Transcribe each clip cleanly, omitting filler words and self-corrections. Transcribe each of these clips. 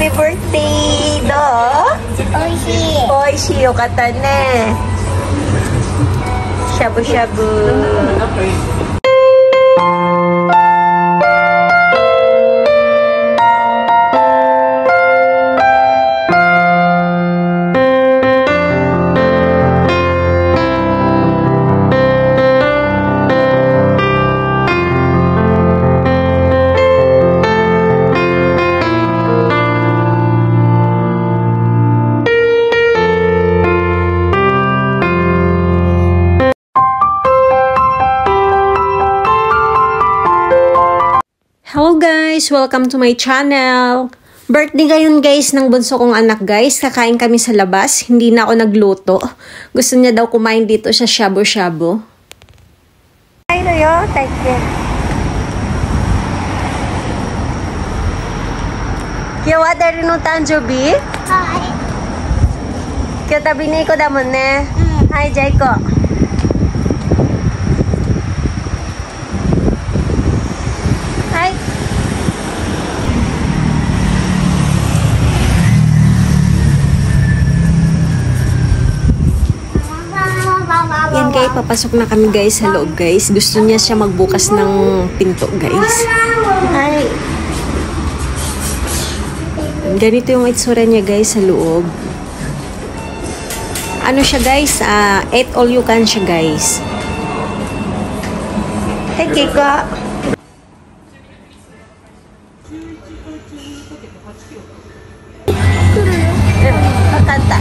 Happy birthday, do? Oishii. Oishii, yokata ne. Shabu-shabu. Hello guys! Welcome to my channel! Birthday ngayon guys ng bunso kong anak guys. Kakain kami sa labas. Hindi na ako nagluto. Gusto niya daw kumain dito sa shabu-shabu. Ay, yo, thank you. Kyo wa dari no tanjobi? Hai. Kyo tabi ni iko da mon ne. Hai, ja iko. Hai. Yan guys, papasok na kami guys sa loob guys. Gusto niya siya magbukas ng pinto guys. Hai. Ganito yung itsura niya guys sa loob. Ano siya guys? 8 all you can siya guys. Thank you, ko. Kakanta.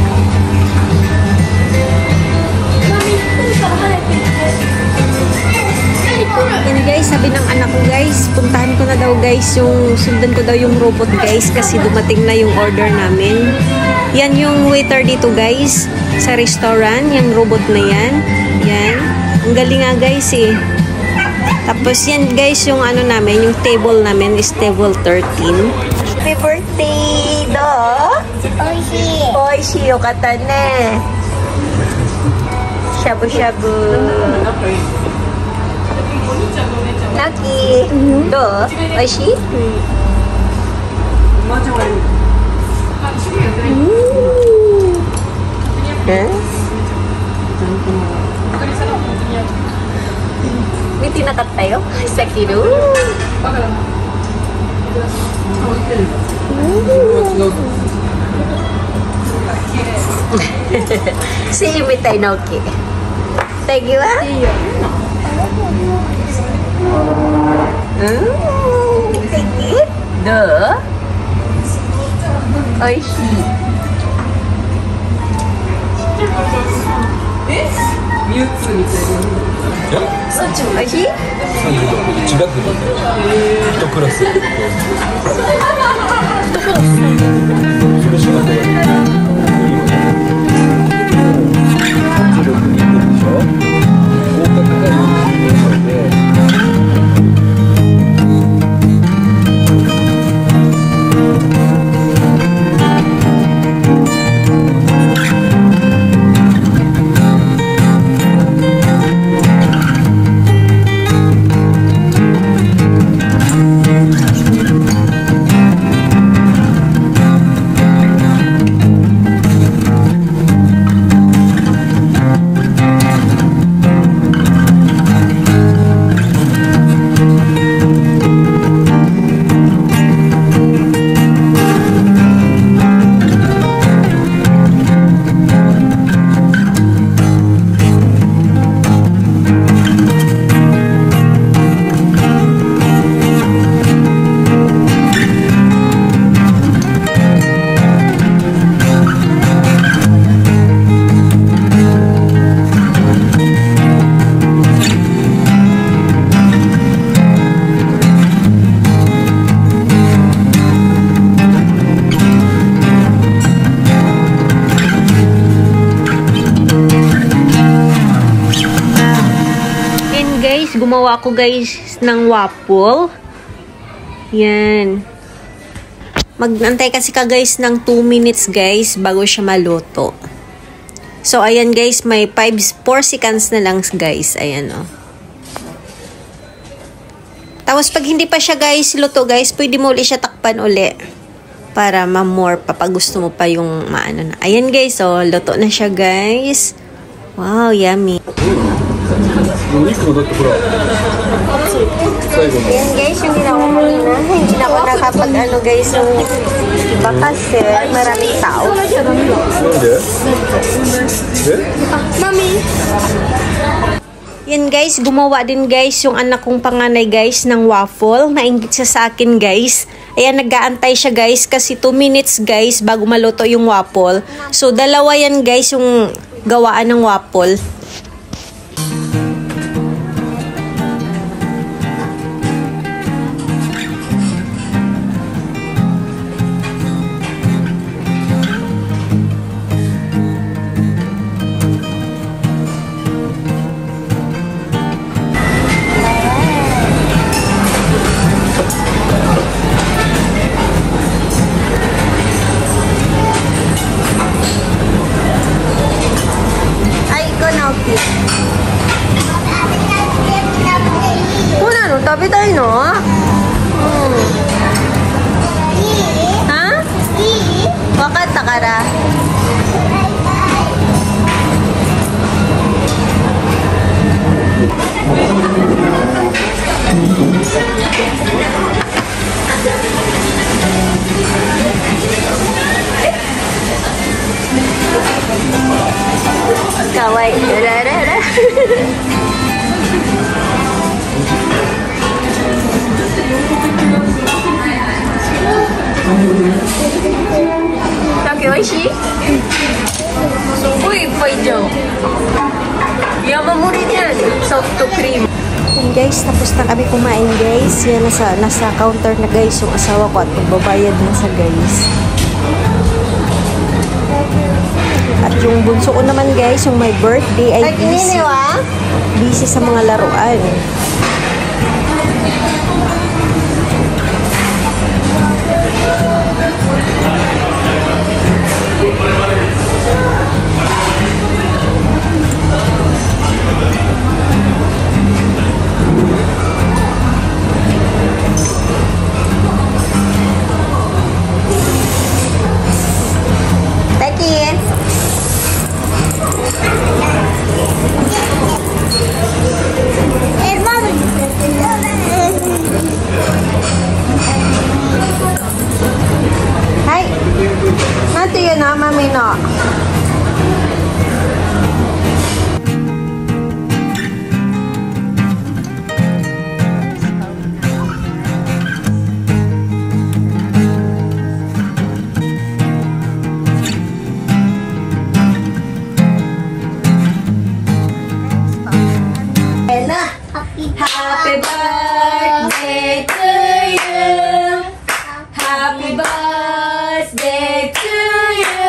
Yan guys, sabi ng anak ko guys, puntahan ko na daw guys yung, sundan ko daw yung robot guys kasi dumating na yung order namin. Yan yung waiter dito guys, sa restaurant, yung robot na yan. Yan, ang galing nga guys eh. Tapos yan guys, yung ano namin, yung table namin is table 13. Happy birthday, do? Oishii. Oishii, yokata ne. Shabu-shabu. Lucky. Do? Oishii? Miti nakatta yo. Sakiru. See mitai na okay. Thank you, ah. Thank you. Do? Oishii. Oishii? 1学年1クラスgumawa ako guys ng waffle. Yan. Mag-antay kasi ka guys ng 2 minutes guys bago siya maluto. So ayan guys, may 4 seconds na lang guys. Ayan oh. Tapos pag hindi pa siya guys luto guys, pwede mo ulit siya takpan uli. para ma-more pa gusto mo pa yung maano na. Ayan guys, oh, luto na siya guys. Wow, yummy. お肉のだってほら最後の Ayan guys, yung ginawa ko kanina. Hindi na ako nakapag ano guys yung iba kasi maraming tao. なんでえ Yan guys, gumawa din guys yung anak kong panganay guys ng waffle. Nainggit siya sa akin guys. Ayan, nag-aantay siya guys kasi 2 minutes guys bago maluto yung waffle. So, dalawa yan guys yung gawaan ng waffle. Ay, ikaw na okay. Una no, tabi tayo no? Ha? Wakata ka ra? Kawai. Rara. Taki, oishii? Sugoi ippai dyan. Yamamuri niyan. Soft cream. Yan guys, tapos na kami kumain guys. Yan, nasa counter na guys yung asawa ko at magbabayad na sa guys. At yung bunso ko naman guys, yung my birthday ay busy. Busy sa mga laruan. Taki. Hai. Nanti yun na, mami no. Happy birthday to you. Happy birthday to you.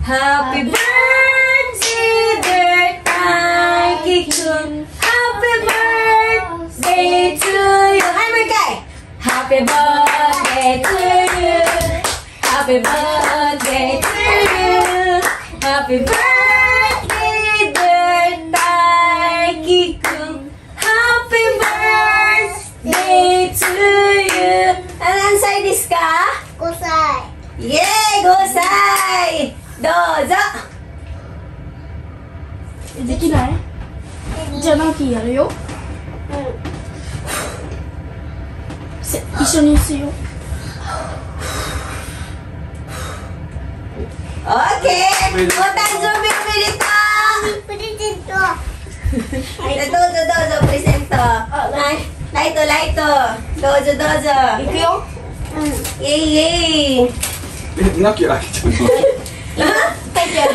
Happy birthday, dear Taiki-kun. Happy birthday to you. Hi, Markay. Happy birthday to you. Happy birthday to you. Happy birthday, dear Taiki-kun. Happy birthday to you. Anansay desu ka? 5歳。 Yay! Gosai! Dozo! できないじゃあナオキやるよ一緒にしよう Okay! O tanzubiおめでとう! プレゼント。はい、どうぞどうぞプレゼント。ライトライト。どうぞどうぞ。いくよイエイイエイ。え、なきゃあげちゃうタイキやって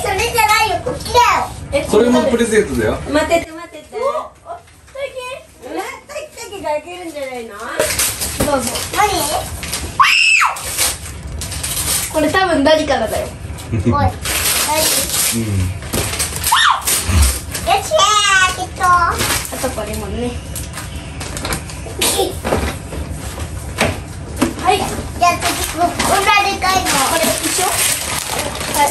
それじゃないよ、こっちだよ。のそれもプレゼントだよ待ってて待ってて。タイタキが開けるんじゃないの？キどうぞ何？これ多分ダディからだよおい、大丈夫？よっしゃー、きっと。あとこれもねはいじゃあ次、こんなでかいの。これ一緒はい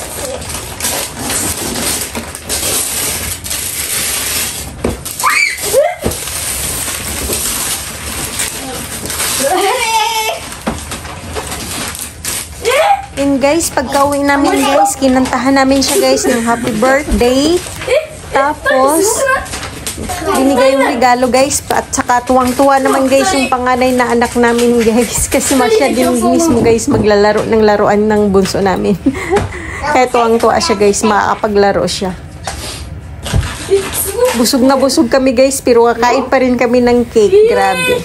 Yun guys, pagka-uwi namin guys, kinantahan namin siya guys ng happy birthday. Tapos, binigay yung regalo guys. At saka tuwang-tuwa naman guys yung panganay na anak namin guys. Kasi siya din mismo guys maglalaro ng laruan ng bunso namin. Kaya tuwang-tuwa siya guys, makakapaglaro siya. Busog na busog kami guys, pero kakain pa rin kami ng cake. Grabe.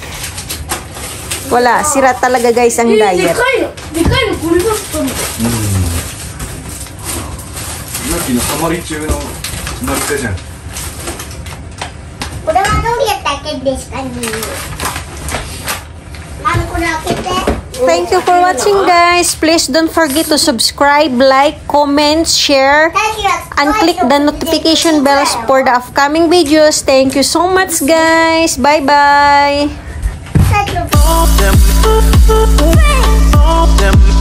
Wala, sira talaga guys ang diet. さっきのハマり中のなったじゃん。これはどうやったっけですかね。これ開けて。 Thank you for watching guys. Please don't forget to subscribe, like, comment, share, and click the notification bells for the upcoming videos. Thank you so much guys. Bye-bye. Thank you.